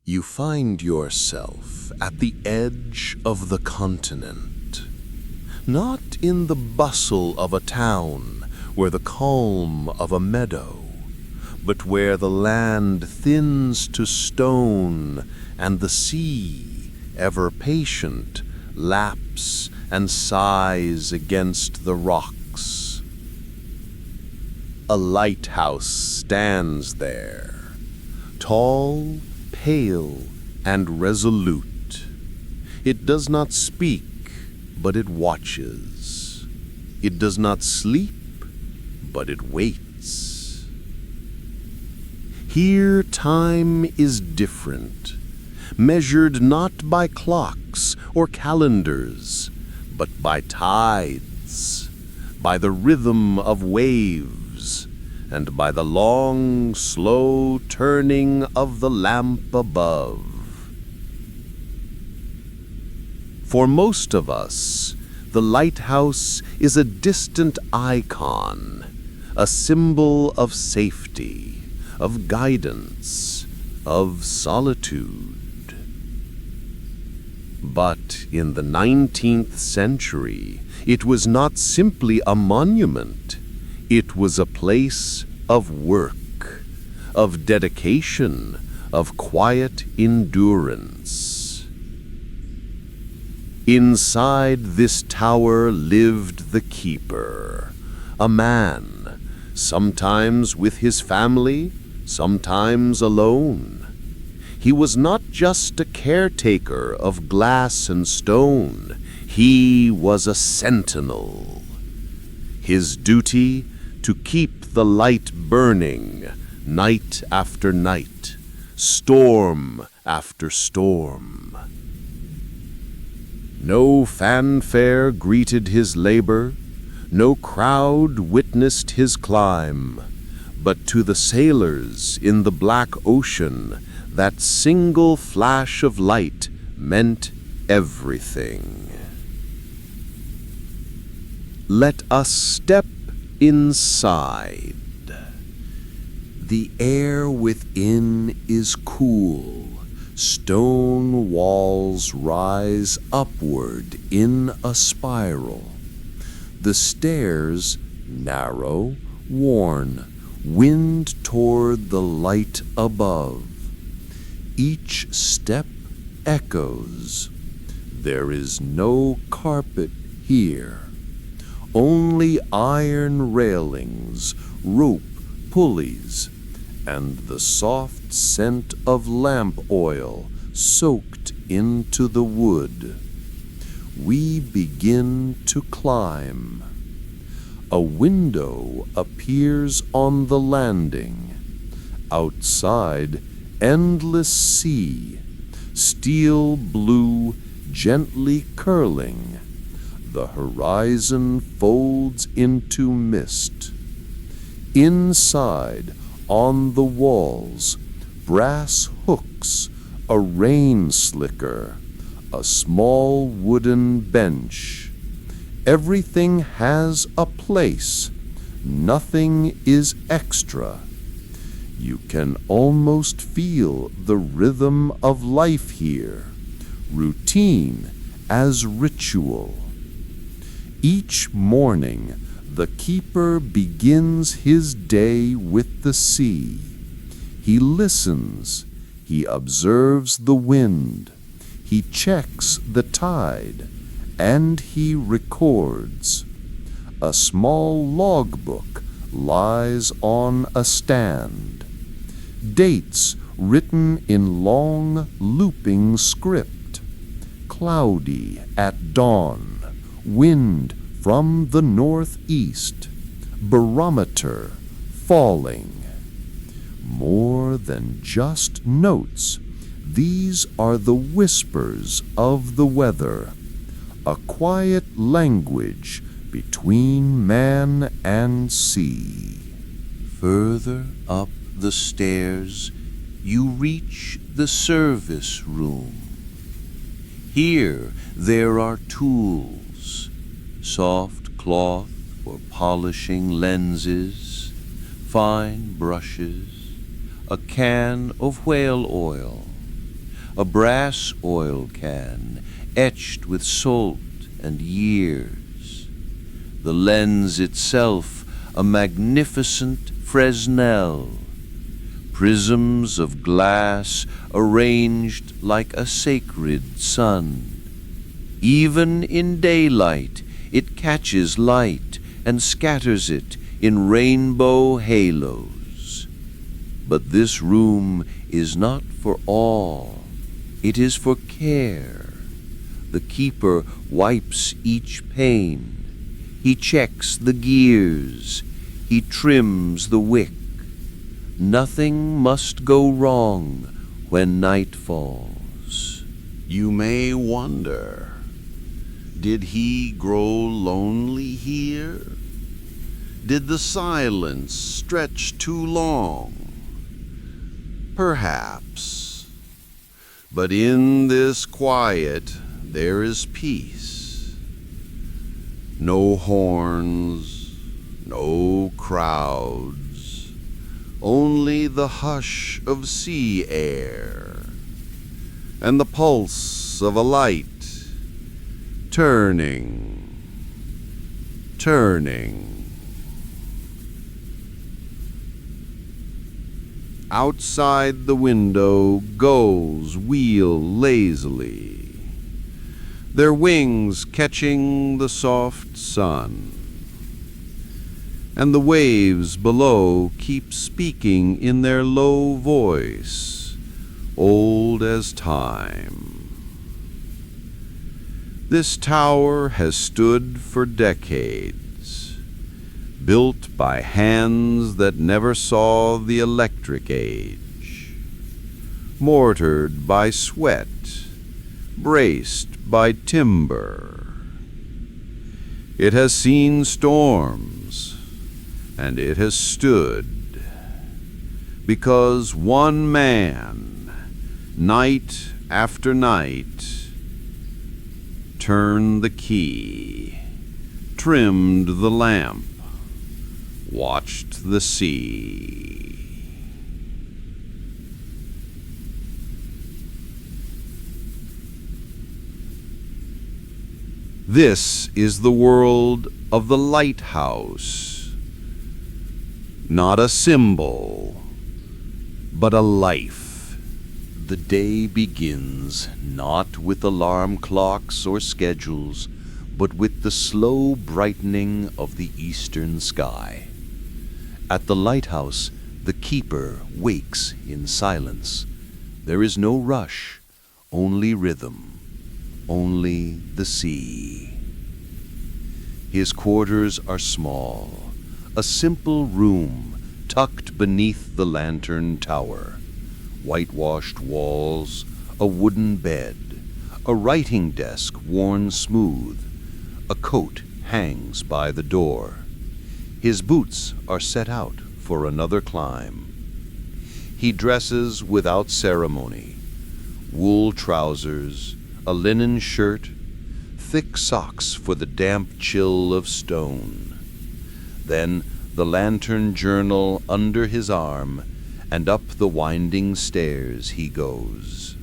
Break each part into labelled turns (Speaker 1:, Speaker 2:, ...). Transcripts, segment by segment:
Speaker 1: You find yourself at the edge of the continent, not in the bustle of a town or the calm of a meadow, but where the land thins to stone and the sea, ever patient, laps and sighs against the rocks. A lighthouse stands there, tall, pale, and resolute. It does not speak, but it watches. It does not sleep, but it waits. Here time is different, measured not by clocks or calendars, but by tides, by the rhythm of waves, and by the long, slow turning of the lamp above. For most of us, the lighthouse is a distant icon, a symbol of safety, of guidance, of solitude. But in the 19th century, it was not simply a monument. It was a place of work, of dedication, of quiet endurance. Inside this tower lived the keeper, a man, sometimes with his family, sometimes alone. He was not just a caretaker of glass and stone. He was a sentinel. His duty, to keep the light burning, night after night, storm after storm. No fanfare greeted his labor, no crowd witnessed his climb, but to the sailors in the black ocean, that single flash of light meant everything. Let us step inside. The air within is cool. Stone walls rise upward in a spiral. The stairs, narrow, worn, wind toward the light above. Each step echoes. There is no carpet here. Only iron railings, rope pulleys, and the soft scent of lamp oil soaked into the wood. We begin to climb. A window appears on the landing. Outside, endless sea, steel blue, gently curling. The horizon folds into mist. Inside, on the walls, brass hooks, a rain slicker, a small wooden bench. Everything has a place. Nothing is extra. You can almost feel the rhythm of life here, routine as ritual. Each morning, the keeper begins his day with the sea. He listens, he observes the wind, he checks the tide, and he records. A small logbook lies on a stand. Dates written in long, looping script. Cloudy at dawn. Wind from the northeast, barometer falling. More than just notes, these are the whispers of the weather, a quiet language between man and sea. Further up the stairs, you reach the service room. Here there are tools, soft cloth for polishing lenses, fine brushes, a can of whale oil,
Speaker 2: a brass oil can etched with salt and years. The lens itself a magnificent Fresnel, prisms of glass arranged like a sacred sun. Even in daylight, it catches light and scatters it in rainbow halos. But this room is not for all. It is for care. The keeper wipes each pane. He checks the gears. He trims the wick. Nothing must go wrong when night falls.
Speaker 3: You may wonder, did he grow lonely here? Did the silence stretch too long? Perhaps. But in this quiet there is peace. No horns, no crowds, only the hush of sea air and the pulse of a light turning. Outside the window gulls wheel lazily, their wings catching the soft sun. And the waves below keep speaking in their low voice, old as time. This tower has stood for decades, built by hands that never saw the electric age, mortared by sweat, braced by timber. It has seen storms, and it has stood, because one man, night after night, turned the key, trimmed the lamp, watched the sea. This is the world of the lighthouse. Not a symbol, but a life.
Speaker 1: The day begins not with alarm clocks or schedules, but with the slow brightening of the eastern sky. At the lighthouse, the keeper wakes in silence. There is no rush, only rhythm, only the sea. His quarters are small, a simple room tucked beneath the lantern tower. Whitewashed walls, a wooden bed, a writing desk worn smooth. A coat hangs by the door. His boots are set out for another climb. He dresses without ceremony. Wool trousers, a linen shirt, thick socks for the damp chill of stone. Then the lantern journal under his arm, and up the winding stairs he goes.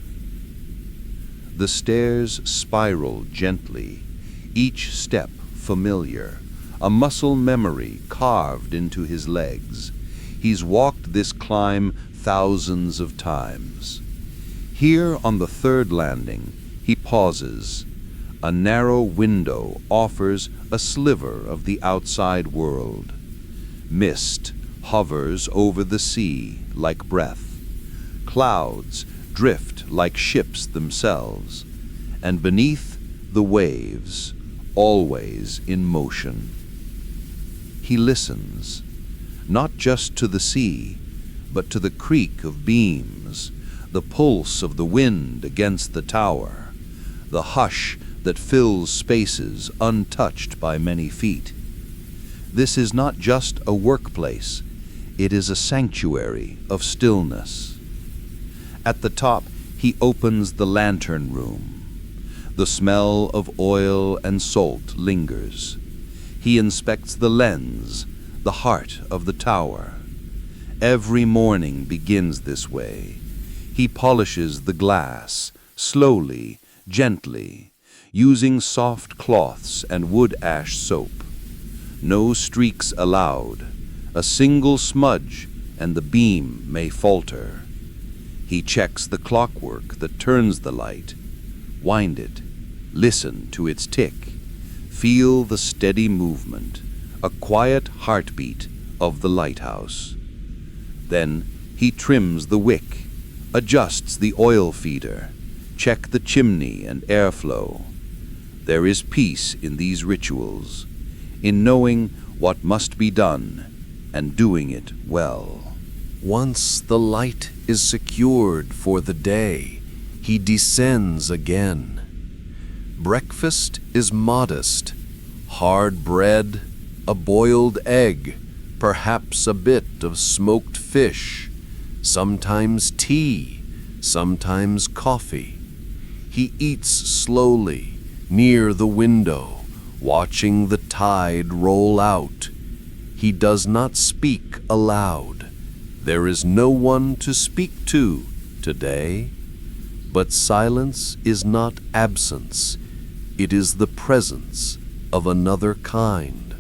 Speaker 1: The stairs spiral gently, each step familiar, a muscle memory carved into his legs. He's walked this climb thousands of times. Here on the third landing, he pauses. A narrow window offers a sliver of the outside world. Mist hovers over the sea like breath. Clouds drift like ships themselves, and beneath the waves, always in motion. He listens, not just to the sea, but to the creak of beams, the pulse of the wind against the tower, the hush that fills spaces untouched by many feet. This is not just a workplace, it is a sanctuary of stillness. At the top, he opens the lantern room. The smell of oil and salt lingers. He inspects the lens, the heart of the tower. Every morning begins this way.
Speaker 2: He polishes the glass, slowly, gently, using soft cloths and wood ash soap. No streaks allowed. A single smudge, and the beam may falter. He checks the clockwork that turns the light. Wind it. Listen to its tick. Feel the steady movement, a quiet heartbeat of the lighthouse. Then he trims the wick, adjusts the oil feeder, check the chimney and airflow. There is peace in these rituals, in knowing what must be done and doing it well.
Speaker 1: Once the light is secured for the day, he descends again. Breakfast is modest. Hard bread, a boiled egg, perhaps a bit of smoked fish, sometimes tea, sometimes coffee. He eats slowly, near the window, watching the tide roll out. He does not speak aloud. There is no one to speak to today. But silence is not absence. It is the presence of another kind.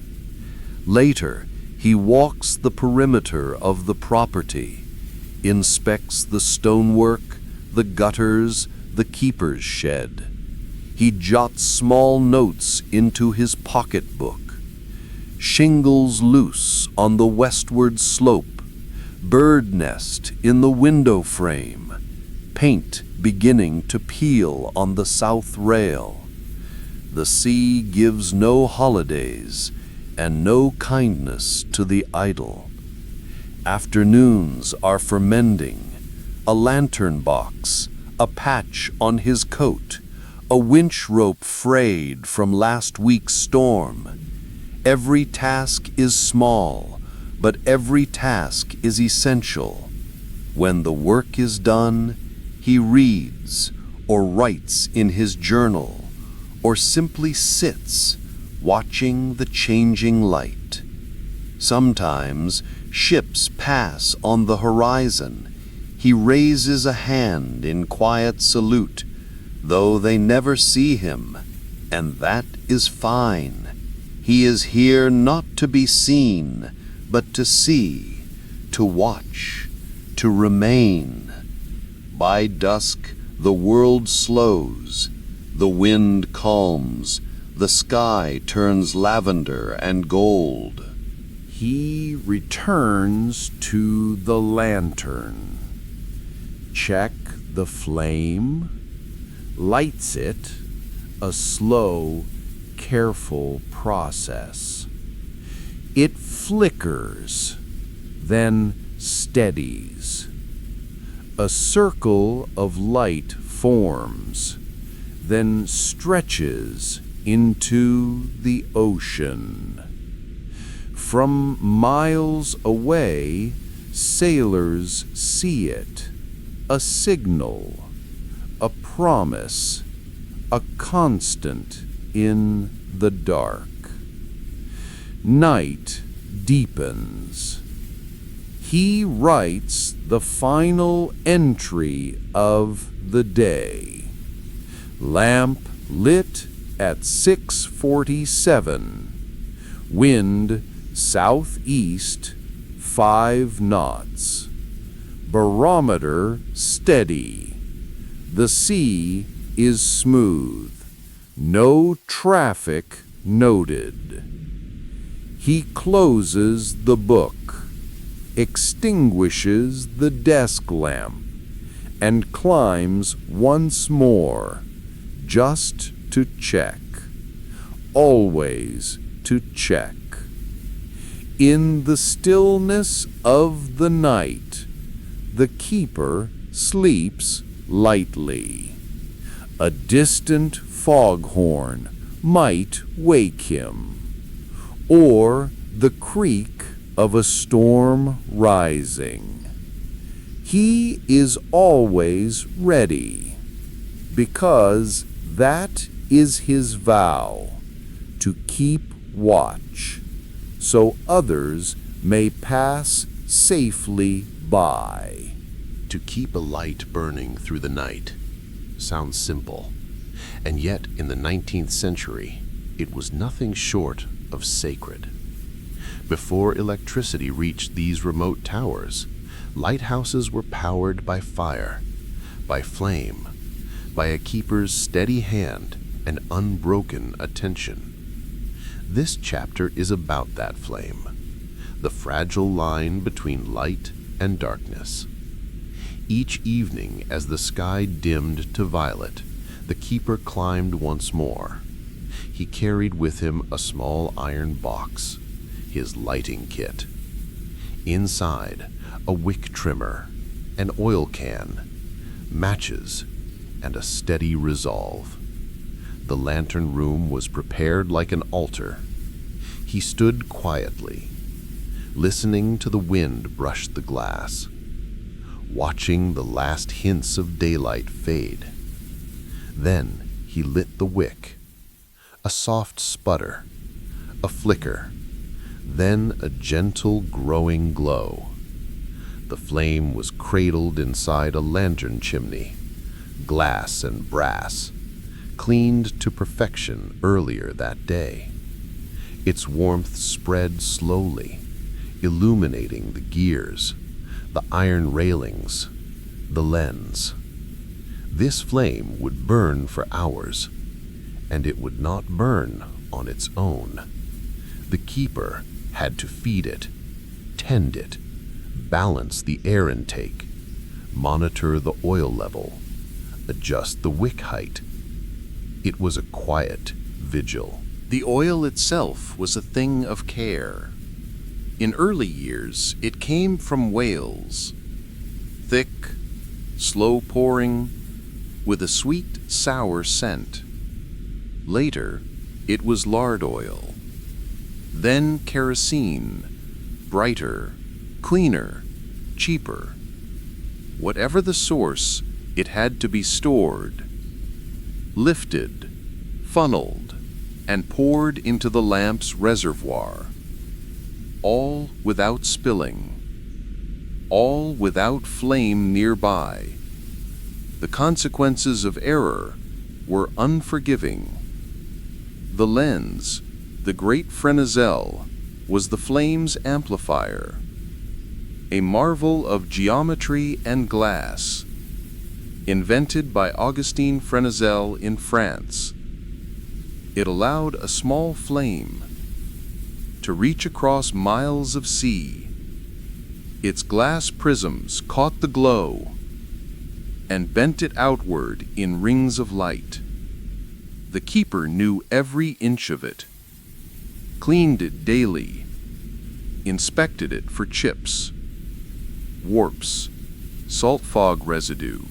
Speaker 1: Later, he walks the perimeter of the property, inspects the stonework, the gutters, the keeper's shed. He jots small notes into his pocketbook. Shingles loose on the westward slope, bird nest in the window frame, paint beginning to peel on the south rail. The sea gives no holidays and no kindness to the idle. Afternoons are for mending, a lantern box, a patch on his coat, a winch rope frayed from last week's storm. Every task is small, but every task is essential. When the work is done, he reads or writes in his journal, or simply sits, watching the changing light. Sometimes ships pass on the horizon. He raises a hand in quiet salute, though they never see him, and that is fine. He is here not to be seen, but to see, to watch, to remain. By dusk, the world slows, the wind calms, the sky turns lavender and gold.
Speaker 3: He returns to the lantern. Check the flame, lights it, a slow, careful process. It flickers, then steadies. A circle of light forms, then stretches into the ocean. From miles away, sailors see it, a signal, a promise, a constant in the dark. Night deepens. He writes the final entry of the day. Lamp lit at 6:47. Wind southeast 5 knots. Barometer steady. The sea is smooth. No traffic noted. He closes the book, extinguishes the desk lamp, and climbs once more, just to check. Always to check. In the stillness of the night, the keeper sleeps lightly. A distant foghorn might wake him, or the creak of a storm rising. He is always ready, because that is his vow, to keep watch, so others may pass safely by.
Speaker 1: To keep a light burning through the night sounds simple, and yet in the 19th century, it was nothing short of sacred. Before electricity reached these remote towers, lighthouses were powered by fire, by flame, by a keeper's steady hand and unbroken attention. This chapter is about that flame, the fragile line between light and darkness. Each evening, as the sky dimmed to violet, the keeper climbed once more. He carried with him a small iron box, his lighting kit. Inside, a wick trimmer, an oil can, matches, and a steady resolve. The lantern room was prepared like an altar. He stood quietly, listening to the wind brush the glass, watching the last hints of daylight fade. Then he lit the wick. A soft sputter, a flicker, then a gentle growing glow. The flame was cradled inside a lantern chimney, glass and brass, cleaned to perfection earlier that day. Its warmth spread slowly, illuminating the gears, the iron railings, the lens. This flame would burn for hours, and it would not burn on its own. The keeper had to feed it, tend it, balance the air intake, monitor the oil level, adjust the wick height. It was a quiet vigil. The oil itself was a thing of care. In early years, it came from Wales, thick, slow pouring, with a sweet, sour scent. Later, it was lard oil, then kerosene, brighter, cleaner, cheaper. Whatever the source, it had to be stored, lifted, funneled, and poured into the lamp's reservoir, all without spilling, all without flame nearby. The consequences of error were unforgiving. The lens, the great Fresnel, was the flame's amplifier, a marvel of geometry and glass, invented by Augustin Fresnel in France. It allowed a small flame to reach across miles of sea. Its glass prisms caught the glow and bent it outward in rings of light. The keeper knew every inch of it, cleaned it daily, inspected it for chips, warps, salt fog residue.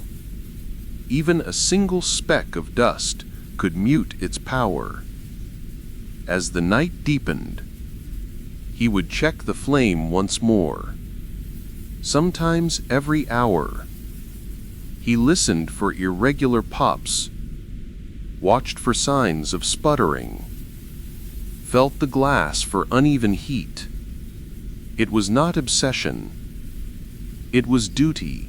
Speaker 1: Even a single speck of dust could mute its power. As the night deepened, he would check the flame once more. Sometimes every hour. He listened for irregular pops, watched for signs of sputtering, felt the glass for uneven heat. It was not obsession. It was duty.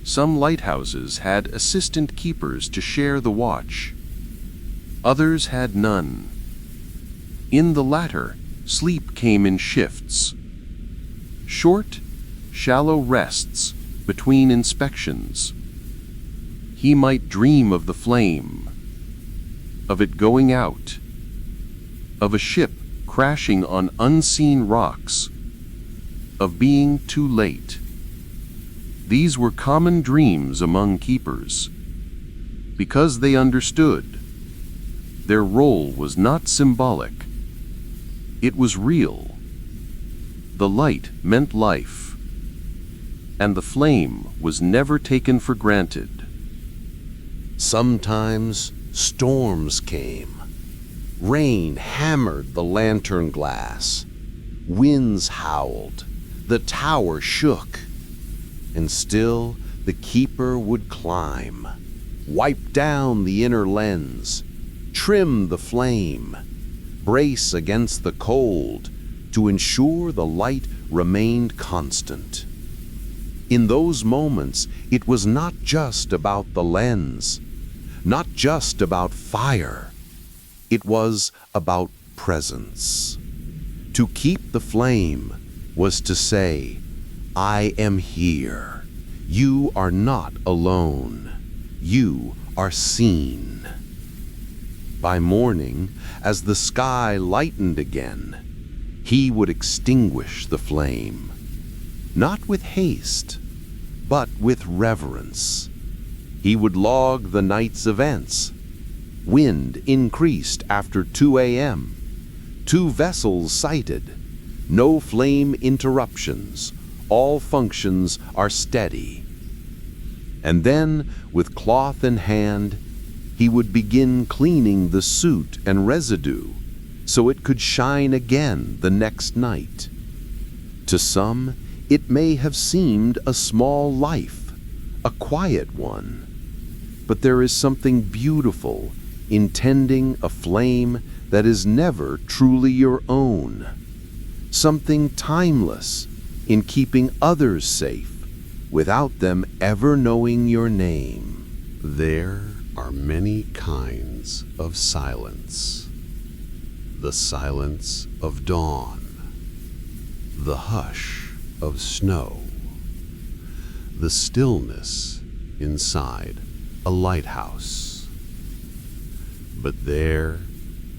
Speaker 1: Some lighthouses had assistant keepers to share the watch. Others had none. In the latter, sleep came in shifts. Short, shallow rests between inspections. He might dream of the flame, of it going out, of a ship crashing on unseen rocks, of being too late. These were common dreams among keepers, because they understood. Their role was not symbolic. It was real. The light meant life, and the flame was never taken for granted. Sometimes storms came. Rain hammered the lantern glass. Winds howled. The tower shook. And still the keeper would climb, wipe down the inner lens, trim the flame, brace against the cold to ensure the light remained constant. In those moments, it was not just about the lens, not just about fire. It was about presence. To keep the flame was to say, I am here. You are not alone. You are seen. By morning, as the sky lightened again, he would extinguish the flame, not with haste, but with reverence. He would log the night's events. Wind increased after 2 a.m. 2 vessels sighted. No flame interruptions. All functions are steady. And then, with cloth in hand, he would begin cleaning the soot and residue so it could shine again the next night. To some, it may have seemed a small life, a quiet one. But there is something beautiful in tending a flame that is never truly your own. Something timeless in keeping others safe without them ever knowing your name.
Speaker 3: There are many kinds of silence. The silence of dawn, the hush of snow, the stillness inside a lighthouse. But there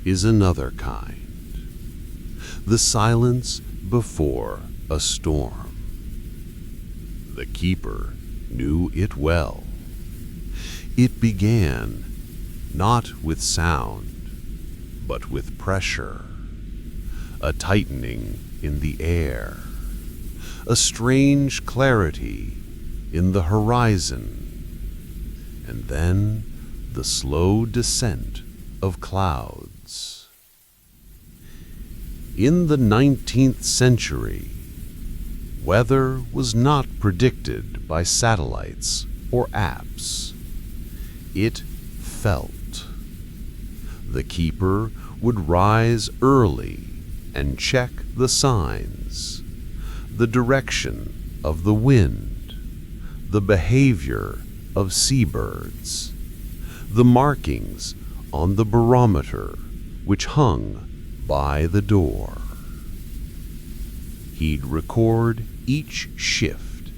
Speaker 3: is another kind, the silence before a storm. The keeper knew it well. It began not with sound, but with pressure, a tightening in the air, a strange clarity in the horizon, and then the slow descent of clouds. In the 19th century, weather was not predicted by satellites or apps. It felt. The keeper would rise early and check the signs, the direction of the wind, the behavior of seabirds, the markings on the barometer which hung by the door. He'd record each shift,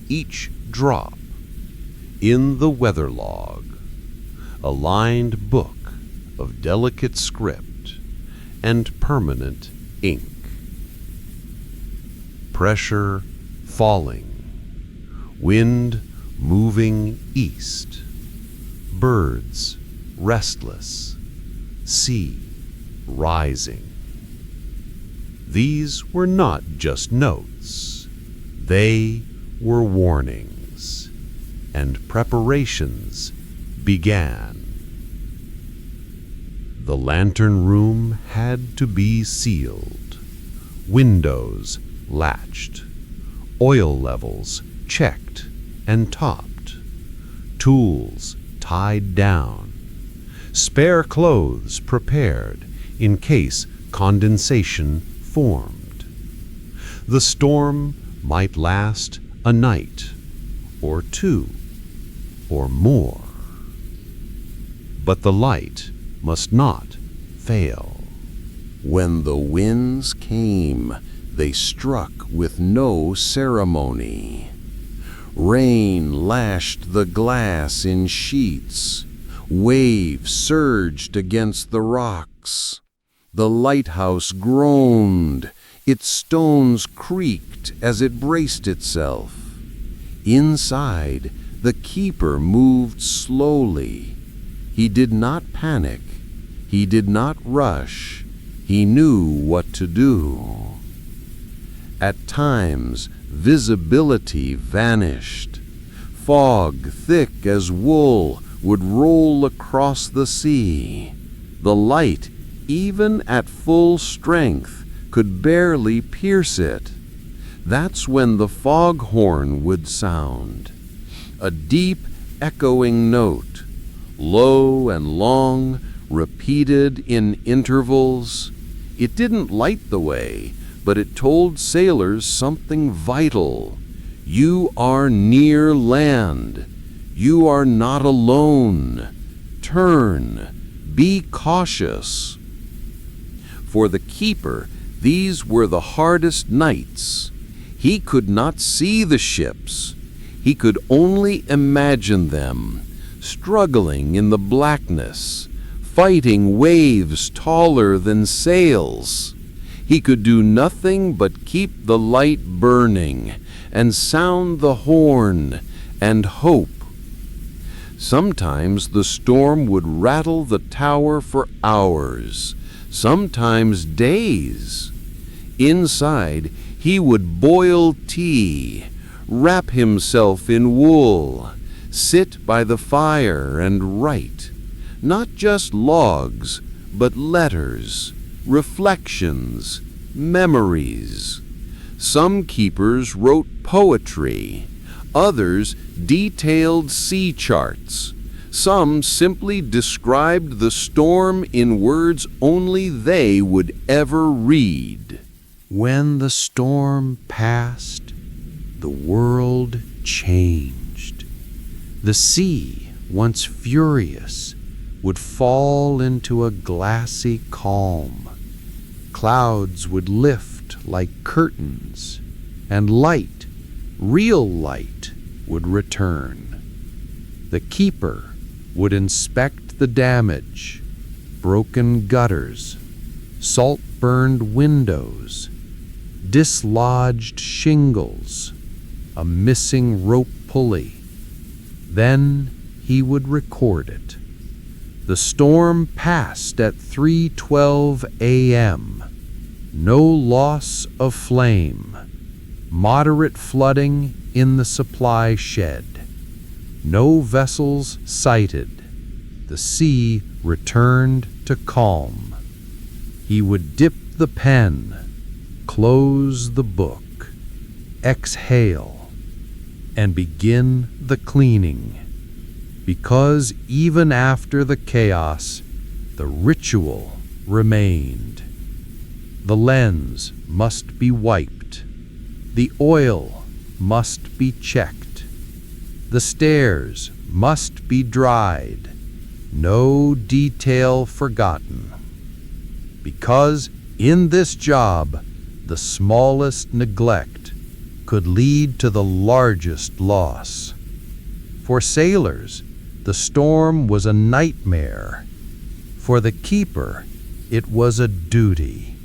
Speaker 3: each drop, in the weather log, a lined book of delicate script and permanent ink. Pressure falling, wind moving east, birds restless, sea rising. These were not just notes. They were warnings, and preparations began. The lantern room had to be sealed, windows latched, oil levels checked and topped, tools tied down, spare clothes prepared in case condensation formed. The storm might last a night or two or more, but the light must not fail.
Speaker 1: When the winds came, they struck with no ceremony. Rain lashed the glass in sheets. Waves surged against the rocks. The lighthouse groaned. Its stones creaked as it braced itself. Inside, the keeper moved slowly. He did not panic. He did not rush. He knew what to do. At times, visibility vanished. Fog thick as wool would roll across the sea. The light, even at full strength, could barely pierce it. That's when the foghorn would sound. A deep, echoing note, low and long, repeated in intervals. It didn't light the way, but it told sailors something vital. You are near land. You are not alone. Turn. Be cautious. For the keeper, these were the hardest nights. He could not see the ships. He could only imagine them, struggling in the blackness, fighting waves taller than sails. He could do nothing but keep the light burning and sound the horn and hope. Sometimes the storm would rattle the tower for hours, sometimes days. Inside, he would boil tea, wrap himself in wool, sit by the fire and write, not just logs, but letters, reflections, memories. Some keepers wrote poetry, others detailed sea charts. Some simply described the storm in words only they would ever read.
Speaker 3: When the storm passed, the world changed. The sea, once furious, would fall into a glassy calm. Clouds would lift like curtains, and light, real light, would return. The keeper would inspect the damage, broken gutters, salt-burned windows, dislodged shingles, a missing rope pulley. Then he would record it. The storm passed at 3:12 a.m. No loss of flame. Moderate flooding in the supply shed. No vessels sighted. The sea returned to calm. He would dip the pen, close the book, exhale, and begin the cleaning. Because even after the chaos, the ritual remained. The lens must be wiped. The oil must be checked. The stairs must be dried. No detail forgotten. Because in this job, the smallest neglect could lead to the largest loss. For sailors, the storm was a nightmare. For the keeper, it was a duty,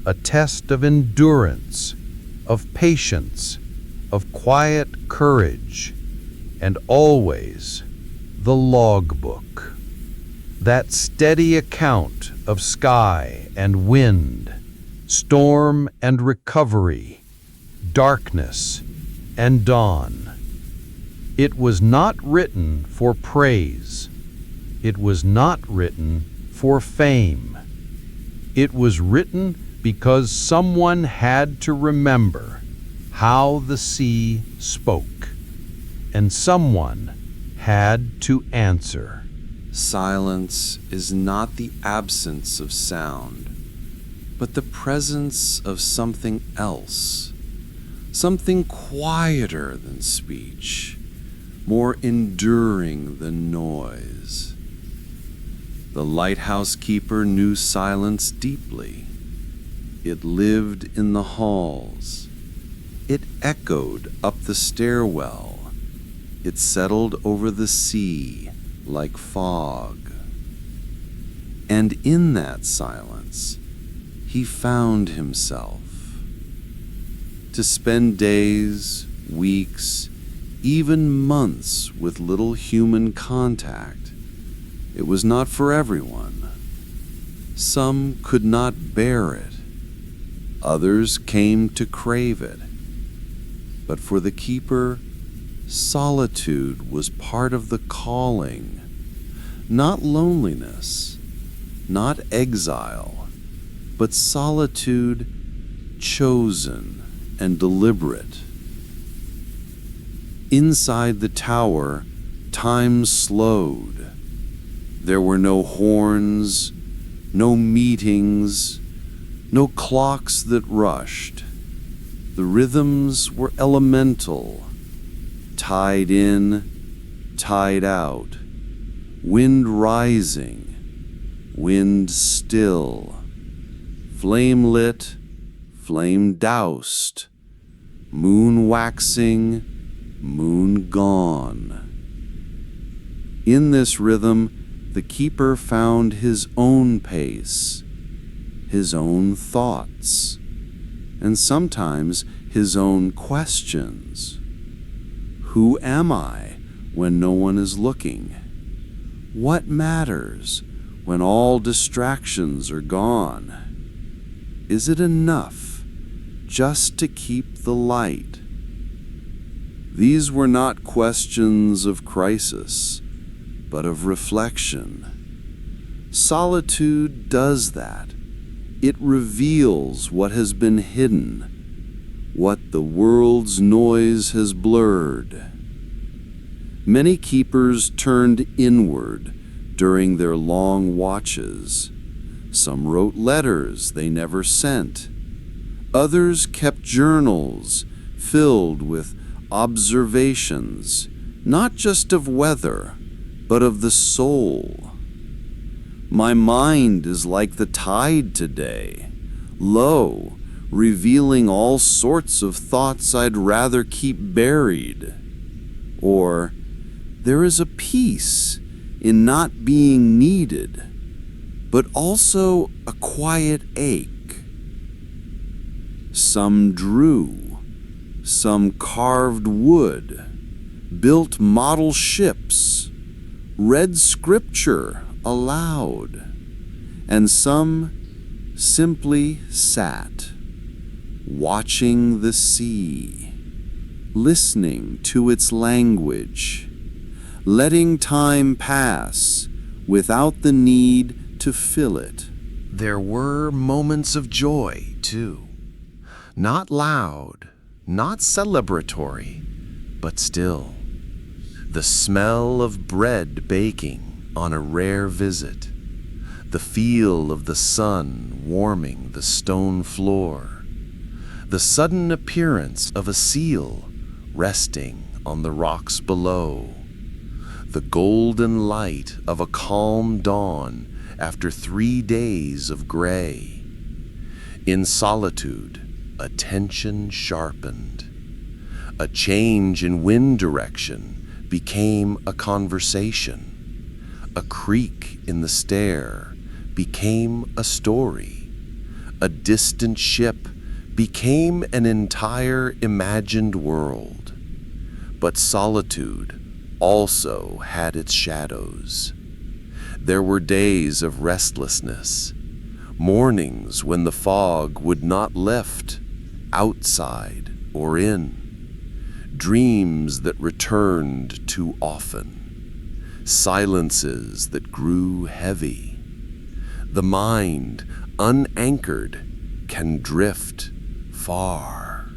Speaker 3: a test of endurance, of patience, of quiet courage, and always the logbook, that steady account of sky and wind, storm and recovery, darkness and dawn. It was not written for praise. It was not written for fame. It was written because someone had to remember how the sea spoke, and someone had to answer.
Speaker 4: Silence is not the absence of sound, but the presence of something else, something quieter than speech, more enduring than noise. The lighthouse keeper knew silence deeply. It lived in the halls. It echoed up the stairwell. It settled over the sea like fog. And in that silence, he found himself. To spend days, weeks, even months with little human contact, it was not for everyone. Some could not bear it. Others came to crave it. But for the keeper, solitude was part of the calling, not loneliness, not exile, but solitude chosen and deliberate. Inside the tower, time slowed. There were no horns, no meetings, no clocks that rushed. The rhythms were elemental, tide in, tide out, wind rising, wind still, flame lit, flame doused, moon waxing, moon gone. In this rhythm, the keeper found his own pace, his own thoughts, and sometimes his own questions. Who am I when no one is looking? What matters when all distractions are gone? Is it enough just to keep the light? These were not questions of crisis, but of reflection. Solitude does that. It reveals what has been hidden, what the world's noise has blurred. Many keepers turned inward during their long watches. Some wrote letters they never sent. Others kept journals filled with observations, not just of weather, but of the soul. My mind is like the tide today, low, revealing all sorts of thoughts I'd rather keep buried. Or, there is a peace in not being needed, but also a quiet ache. Some drew, some carved wood, built model ships, read scripture aloud, and some simply sat, watching the sea, listening to its language, letting time pass without the need to fill it.
Speaker 1: There were moments of joy, too. Not loud, not celebratory, but still. The smell of bread baking on a rare visit. The feel of the sun warming the stone floor. The sudden appearance of a seal resting on the rocks below. The golden light of a calm dawn after 3 days of gray. In solitude, attention sharpened. A change in wind direction became a conversation. A creak in the stair became a story. A distant ship became an entire imagined world. But solitude also had its shadows. There were days of restlessness, mornings when the fog would not lift, outside or in, dreams that returned too often, silences that grew heavy. The mind, unanchored, can drift far.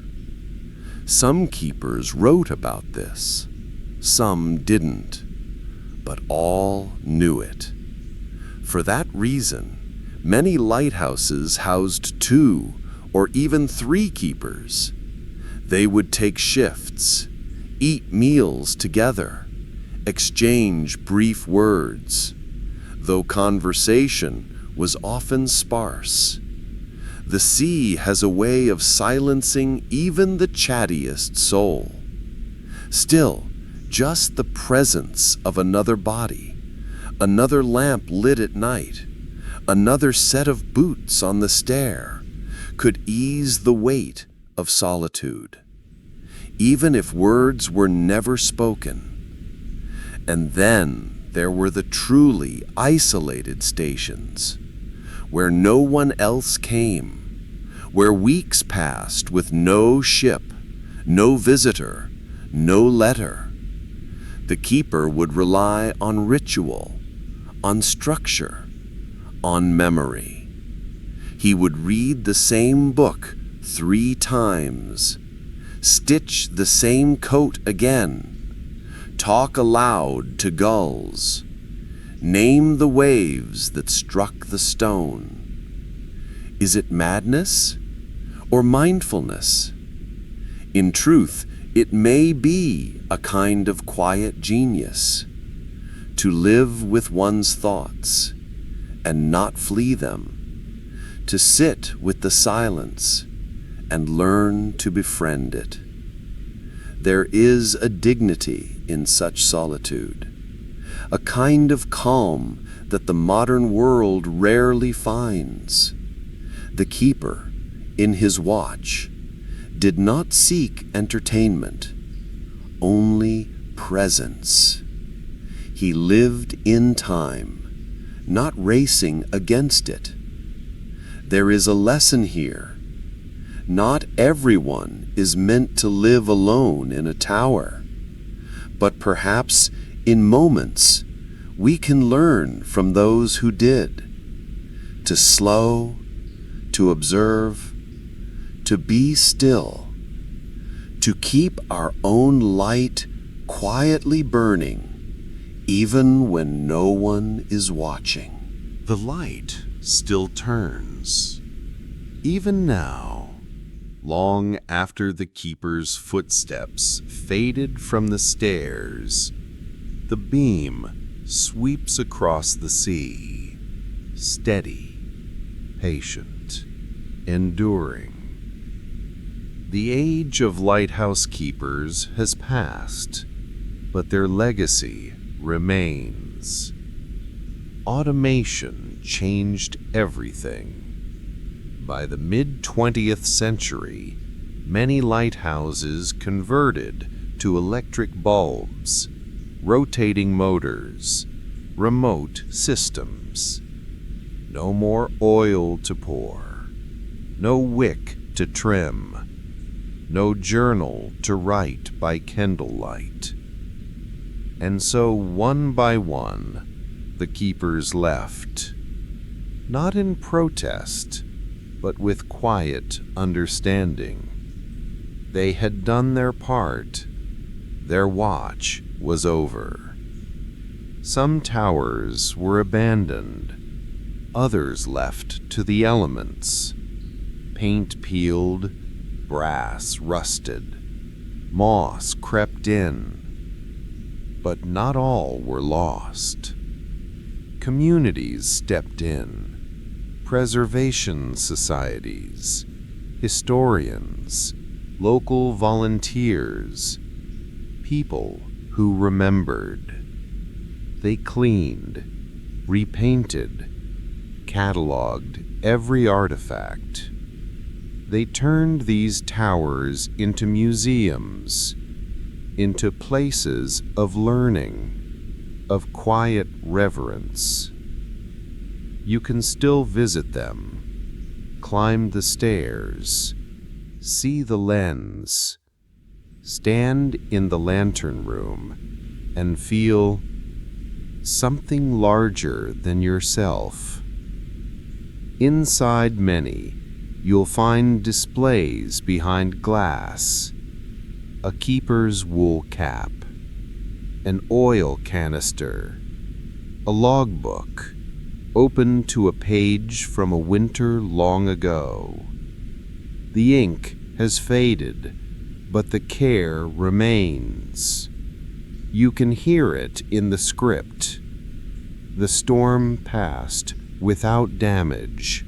Speaker 1: Some keepers wrote about this, some didn't, but all knew it. For that reason, many lighthouses housed 2 or even 3 keepers. They would take shifts, eat meals together, exchange brief words, though conversation was often sparse. The sea has a way of silencing even the chattiest soul. Still, just the presence of another body, another lamp lit at night, another set of boots on the stair, could ease the weight of solitude, even if words were never spoken. And then there were the truly isolated stations, where no one else came, where weeks passed with no ship, no visitor, no letter. The keeper would rely on ritual, on structure, on memory. He would read the same book 3 times, stitch the same coat again, talk aloud to gulls, name the waves that struck the stone. Is it madness or mindfulness?
Speaker 4: In truth, it may be a kind of quiet genius, to live with one's thoughts and not flee them, to sit with the silence and learn to befriend it. There is a dignity in such solitude, a kind of calm that the modern world rarely finds. The keeper, in his watch, did not seek entertainment, only presence. He lived in time, not racing against it. There is a lesson here. Not everyone is meant to live alone in a tower, but perhaps in moments we can learn from those who did, to slow, to observe, to be still, to keep our own light quietly burning, even when no one is watching.
Speaker 3: The light still turns. Even now, long after the keeper's footsteps faded from the stairs, the beam sweeps across the sea, steady, patient, enduring. The age of lighthouse keepers has passed, but their legacy remains. Automation changed everything. By the mid-20th century, many lighthouses converted to electric bulbs, rotating motors, remote systems. No more oil to pour, no wick to trim, no journal to write by candlelight. And so, one by one, the keepers left, not in protest, but with quiet understanding. They had done their part. Their watch was over. Some towers were abandoned, others left to the elements. Paint peeled, brass rusted, moss crept in. But not all were lost. Communities stepped in, preservation societies, historians, local volunteers, people who remembered. They cleaned, repainted, cataloged every artifact. They turned these towers into museums, into places of learning, of quiet reverence. You can still visit them, climb the stairs, see the lens, stand in the lantern room, and feel something larger than yourself. Inside many, you'll find displays behind glass, a keeper's wool cap, an oil canister, a logbook, open to a page from a winter long ago. The ink has faded, but the care remains. You can hear it in the script. The storm passed without damage.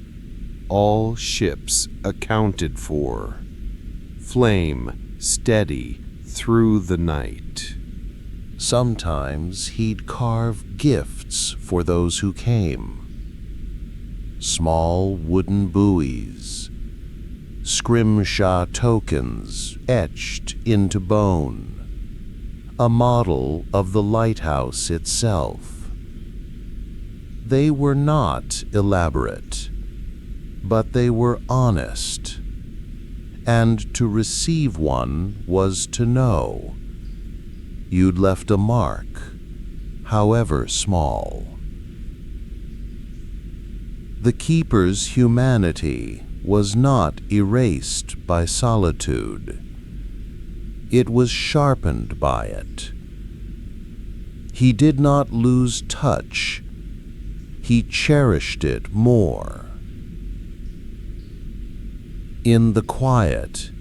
Speaker 3: All ships accounted for. Flame steady through the night.
Speaker 1: Sometimes he'd carve gifts for those who came. Small wooden buoys, scrimshaw tokens etched into bone, a model of the lighthouse itself. They were not elaborate, but they were honest. And to receive one was to know you'd left a mark, however small. The keeper's humanity was not erased by solitude. It was sharpened by it. He did not lose touch. He cherished it more. In the quiet,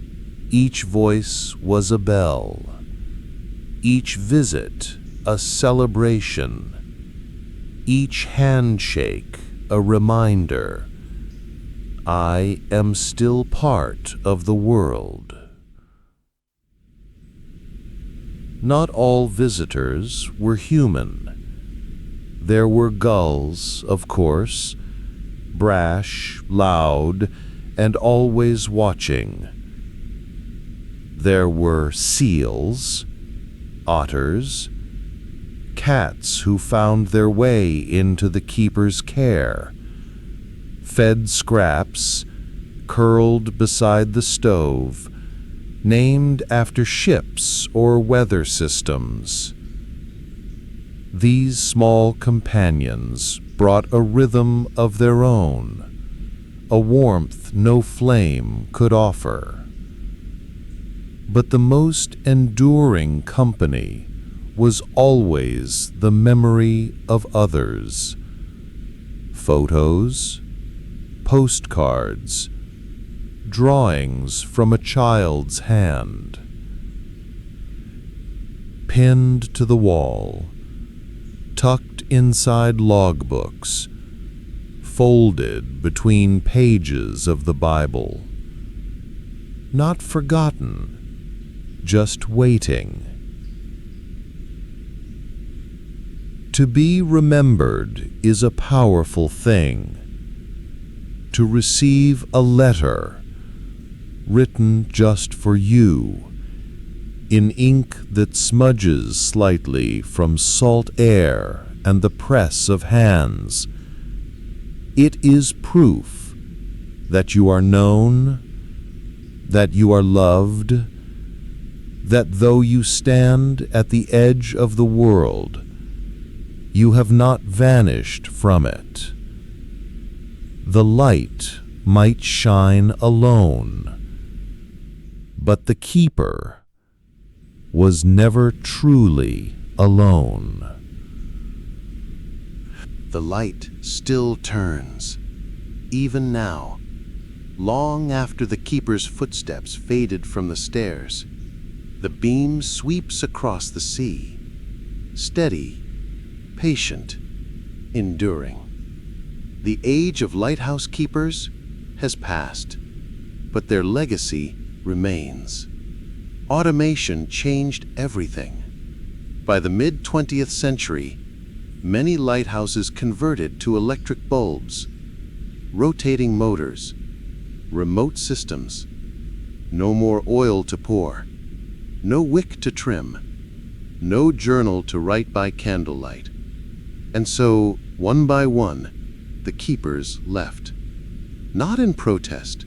Speaker 1: Each voice was a bell, each visit a celebration, each handshake a reminder. I am still part of the world. Not all visitors were human. There were gulls, of course, brash, loud, and always watching. There were seals, otters, cats who found their way into the keeper's care, fed scraps, curled beside the stove, named after ships or weather systems. These small companions brought a rhythm of their own, a warmth no flame could offer. But the most enduring company was always the memory of others. Photos, postcards, drawings from a child's hand. Pinned to the wall, tucked inside logbooks, folded between pages of the Bible. Not forgotten, just waiting. To be remembered is a powerful thing. To receive a letter written just for you, in ink that smudges slightly from salt air and the press of hands. It is proof that you are known, that you are loved, that though you stand at the edge of the world, you have not vanished from it. The light might shine alone, but the keeper was never truly alone.
Speaker 3: The light still turns, even now, long after the keeper's footsteps faded from the stairs. The beam sweeps across the sea, steady, patient, enduring. The age of lighthouse keepers has passed, but their legacy remains. Automation changed everything. By the mid-20th century, many lighthouses converted to electric bulbs, rotating motors, remote systems. No more oil to pour, no wick to trim, no journal to write by candlelight. And so, one by one, the keepers left. Not in protest,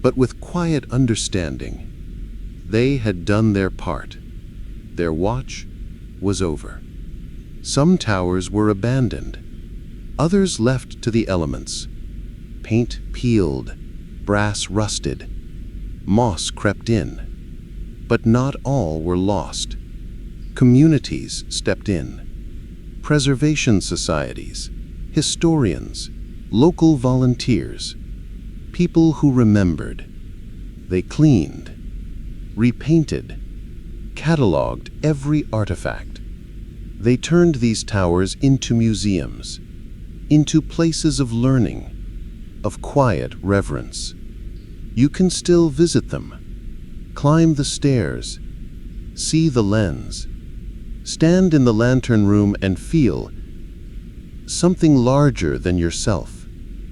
Speaker 3: but with quiet understanding. They had done their part. Their watch was over. Some towers were abandoned, others left to the elements. Paint peeled, brass rusted, moss crept in. But not all were lost. Communities stepped in. Preservation societies, historians, local volunteers, people who remembered. They cleaned, repainted, cataloged every artifact. They turned these towers into museums, into places of learning, of quiet reverence. You can still visit them, climb the stairs, see the lens, stand in the lantern room and feel something larger than yourself.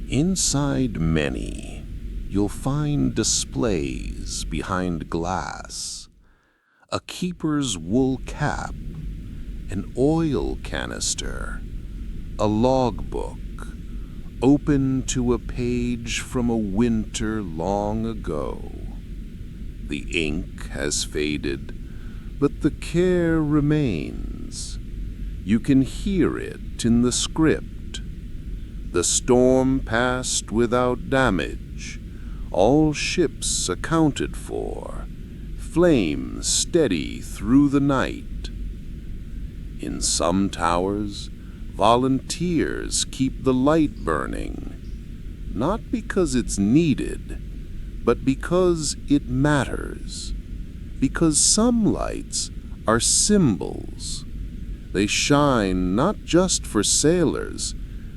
Speaker 1: Inside many, you'll find displays behind glass, a keeper's wool cap, an oil canister, a logbook, open to a page from a winter long ago. The ink has faded, but the care remains. You can hear it in the script. The storm passed without damage, all ships accounted for, flames steady through the night. In some towers, volunteers keep the light burning, not because it's needed, but because it matters. Because some lights are symbols. They shine not just for sailors,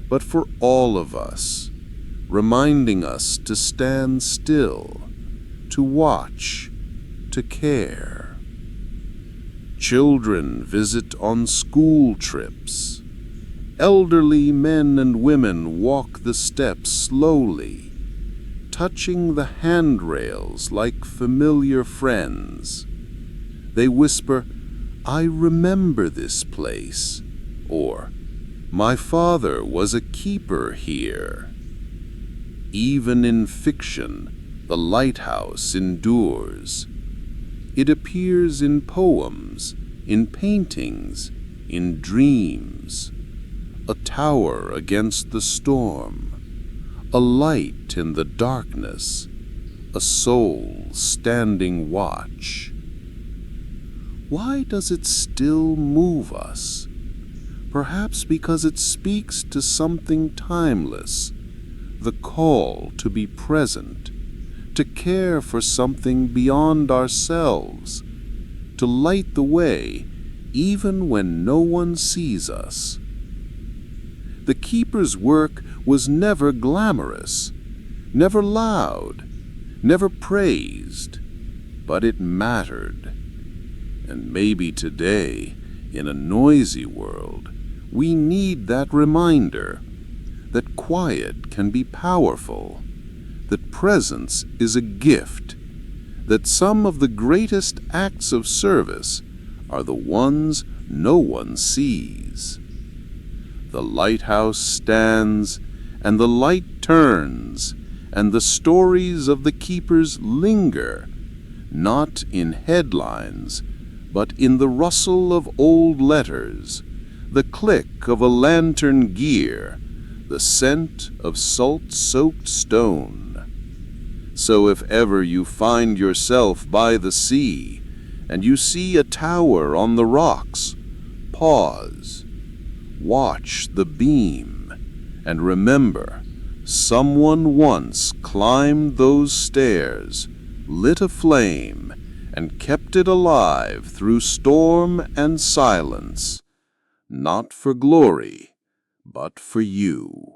Speaker 1: but for all of us, reminding us to stand still, to watch, to care. Children visit on school trips. Elderly men and women walk the steps slowly, touching the handrails like familiar friends. They whisper, "I remember this place," or "My father was a keeper here." Even in fiction, the lighthouse endures. It appears in poems, in paintings, in dreams. A tower against the storm, a light in the darkness, a soul standing watch. Why does it still move us? Perhaps because it speaks to something timeless, the call to be present, to care for something beyond ourselves, to light the way even when no one sees us. The keeper's work was never glamorous, never loud, never praised, but it mattered. And maybe today, in a noisy world, we need that reminder that quiet can be powerful, that presence is a gift, that some of the greatest acts of service are the ones no one sees. The lighthouse stands, and the light turns, and the stories of the keepers linger, not in headlines, but in the rustle of old letters, the click of a lantern gear, the scent of salt-soaked stone. So if ever you find yourself by the sea, and you see a tower on the rocks, pause. Watch the beam, and remember, someone once climbed those stairs, lit a flame, and kept it alive through storm and silence, not for glory, but for you.